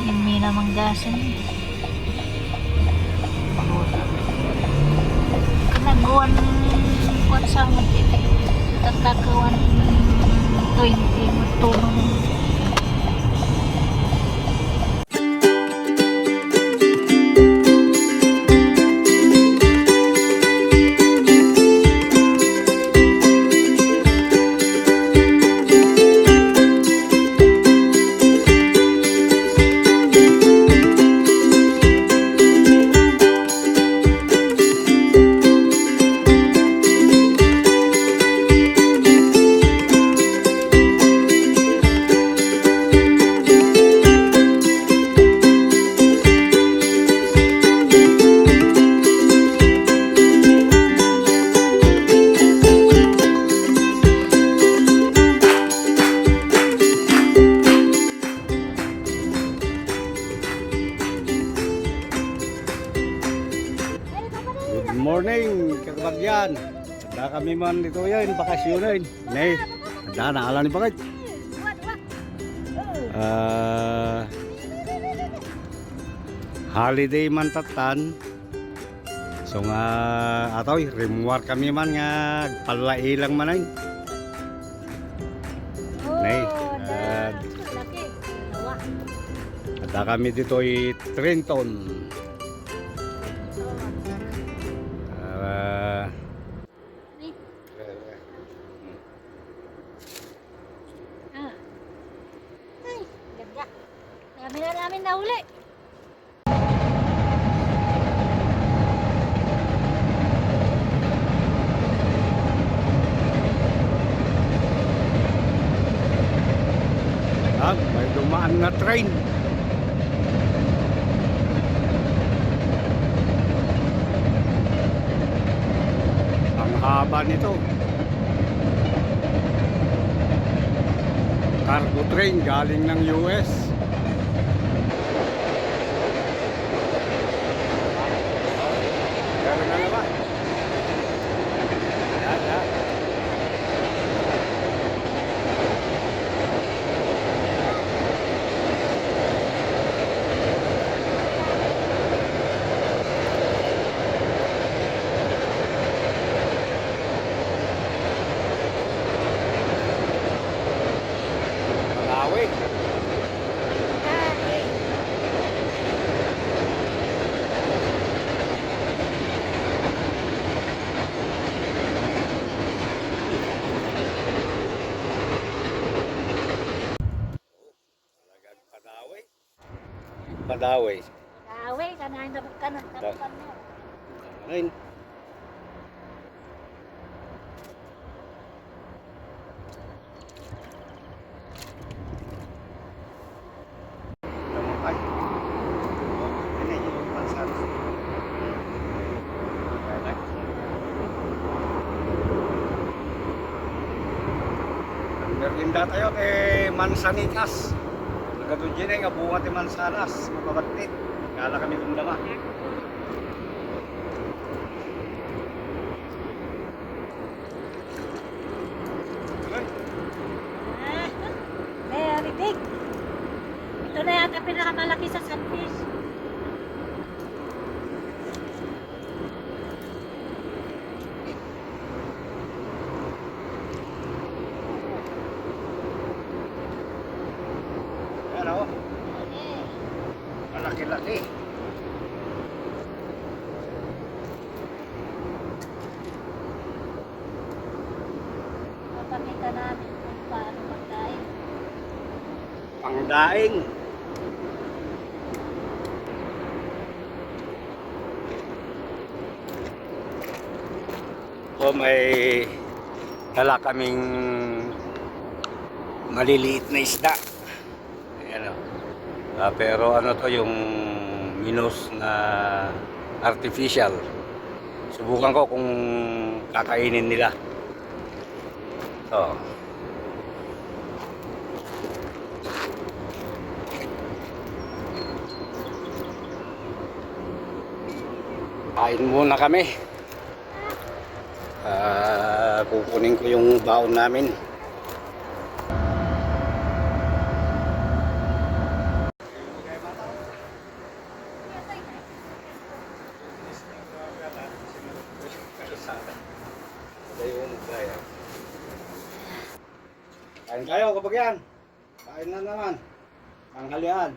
Yung may namang gasan eh. Kanaguan kuan sa mo titi. Tatakawan 20 matulong. Good morning, kakabagyan. Handa kami man dito yun, bakasyonin. Nay, handa na alam ni bakit. Holiday man tatan. So nga atoy, remuar kami man nga palai lang man ay. Nay, handa kami dito ay Trenton. Dami na namin nahuli. May dumaan na train. Ang haba nito. Cargo train galing ng US. Meron na naman. Yan. Malawi. Padawi. Awe, kanain na bukan mo. Ayun. Ay. Ini yung pansan. Merlinda tayo kay Mansanitas. Nagkatudyan ay nga bunga ti Mansanas. Mapabatit. Kala kami kumdama. Very big. Ito na yata pinakamalaki sa sunfish. Yan o. Malaki-laki. Papakita namin kung paano magkain. Pangdaing. So may dala kaming maliliit na isda. Ayan o. Pero ano to yung minus na artificial. Subukan ko kung kakainin nila. So. Kain muna kami. Kukunin ko yung baon namin. Kain tayo kapag yan. Kain na naman. Tanghalian.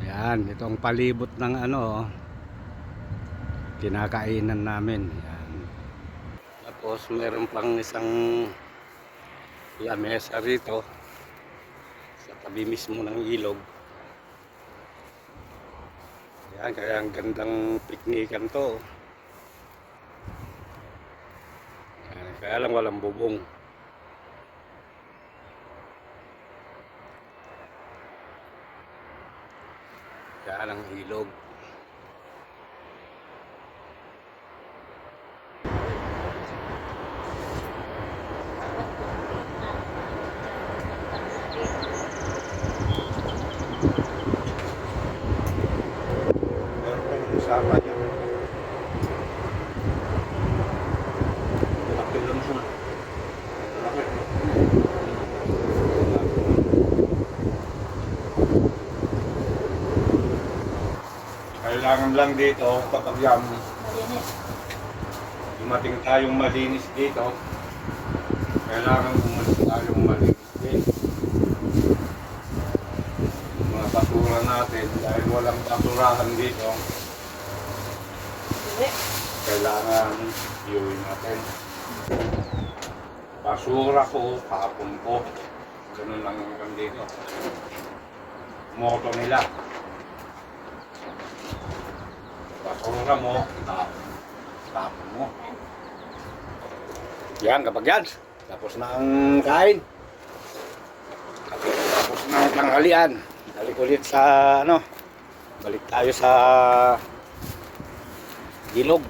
Yan, ito ang palibot ng ano, kinakainan namin. Yan. Tapos meron pang isang lamesa rito sa tabi mismo ng ilog. Yan, kaya ang gandang piknikan to. Yan, kaya lang walang bubong. Yan ang ilog. Meron kang usapan yan. Laki lang siya. Laki. Kailangan lang dito kapag yan Malinis. dumating tayong malinis dito, kailangan umalis tayong malinis din. Yung mga basura natin, dahil walang basurahan dito, Hindi. kailangan iuwi natin. Basura ko, kahapon ko, ganun lang yung dito. Moto nila. Basura mo, tapon mo. Yan, kapag yan. Tapos na ang kain. Tapos na ang tanghalian. Balik ulit sa ano. Balik tayo sa ilog.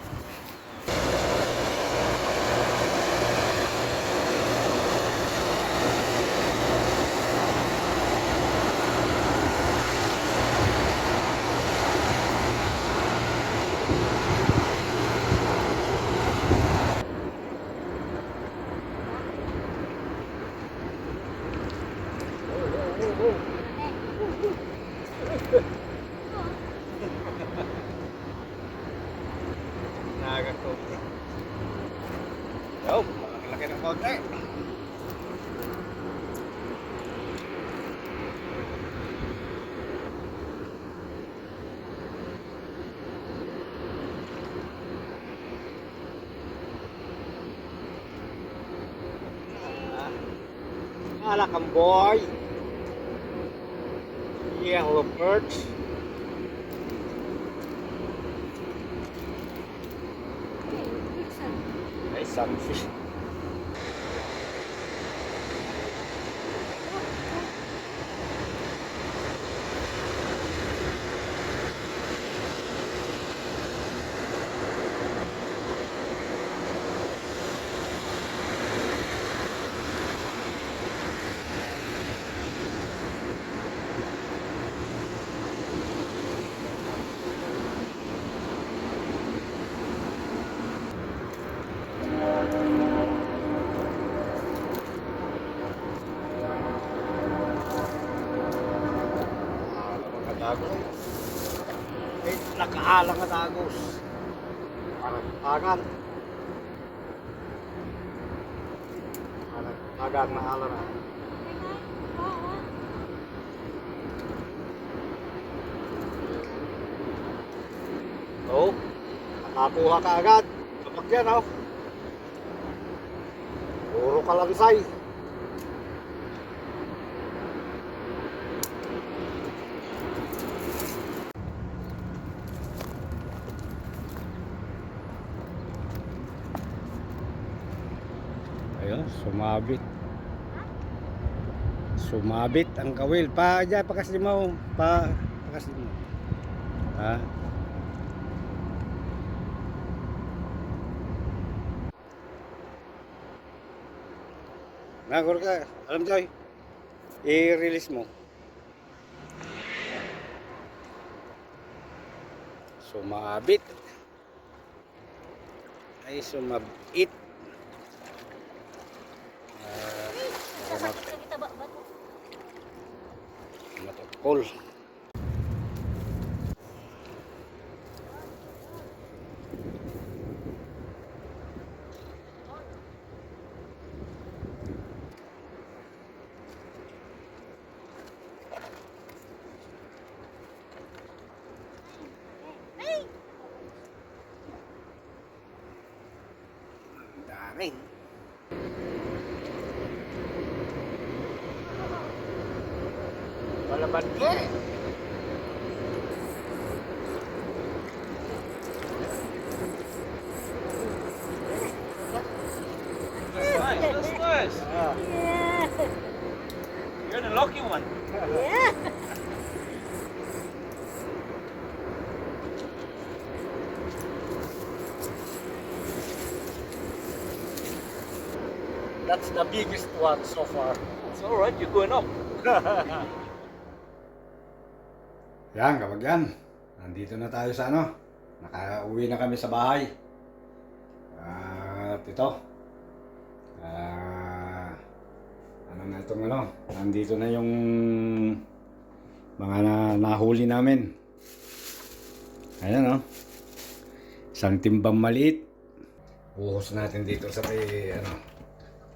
Nakakakot. Yo, malaki ng konti. Alakang boy. Yellow birds. Ay, sunfish. Dagos. Eh, nakaalang na dagos. Parang tagan. Parang tagan na ala na. Oo. Nakakuha ka agad. Kapag yan, oh. Puro kalansay. Ayun, sumabit. Sumabit ang kawil. Pakasli mo. Pakasli mo. Ha? Nagor ka. Alam Joy. I-release mo. Sumabit. Ay, sumabit. Matukol. hangin. Wala bagye. Nice, that's nice. Yeah. You're the lucky one. Yeah. That's the biggest one so far. It's all right. You're going up. Yan, kapag yan. Nandito na tayo sa ano. Nakauwi na kami sa bahay. At ito. Ano na itong ano. Nandito na yung mga nahuli namin. Ayan, oh. Isang timbang maliit. Buhos natin dito sa may ano.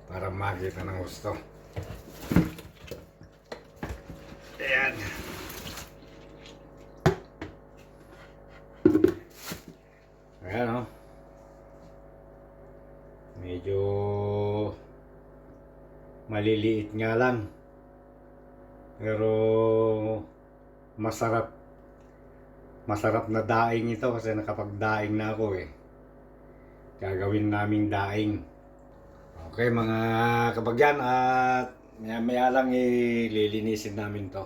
Para makita ng gusto. Ayan. Ayan, oh. Medyo maliliit nga lang. Pero masarap. Masarap na daing ito kasi nakapagdaing na ako eh. Gagawin naming daing. Okay mga kabagyan, at maya lang ililinisin namin to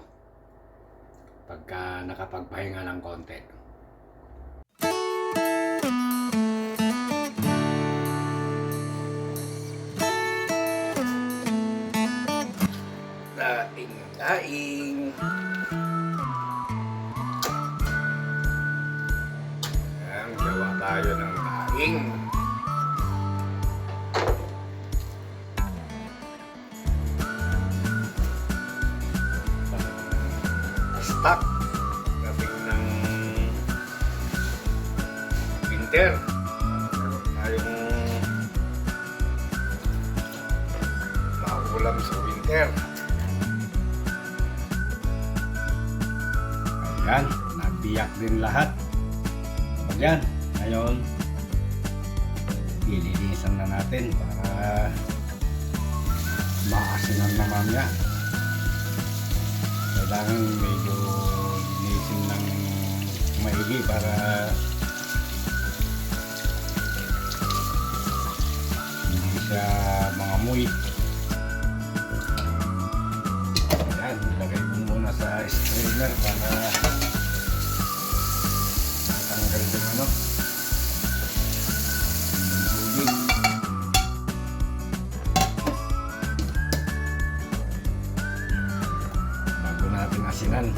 pagka nakapagpahinga ng konti. Daing. Ayan, gawa tayo ng daing. Stock dating ng winter. Meron tayong mauulam sa winter. Ayan, nabiyak din lahat. Ayan, ngayon ililisan na natin para maasinan na mamaya. Kailangan medyo linisin ng maigi para hindi siya mangamoy. Ayan, ilagay ko muna sa strainer para matanggal yung ano, yung tubig. Natin asinan.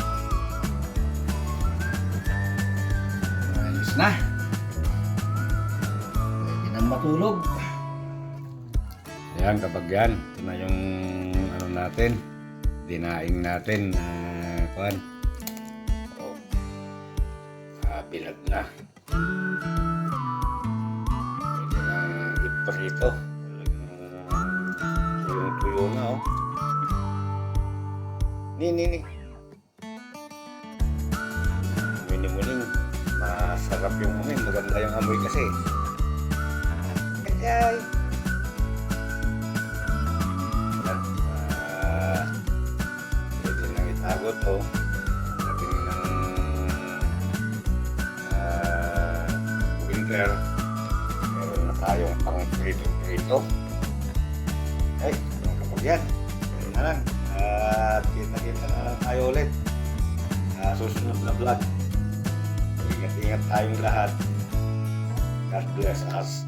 Ayos na. Pwede nang matulog. Ayan kapag yan. Ito na yung ano natin. Dinaing natin na kuhan. Oh. Binag na. Pwede nang iprito. Tuyong-tuyo na oh. Ni. Muning, masarap yung amoy, maganda yung amoy kasi. Ay. Pwede nang itagot to. Dating ng winter. Meron na tayong pang prito. Ay, kapag yan. Pwede na lang. At kita na lang tayo ulit susunod na vlog. Ingat-ingat tayong lahat. God bless us.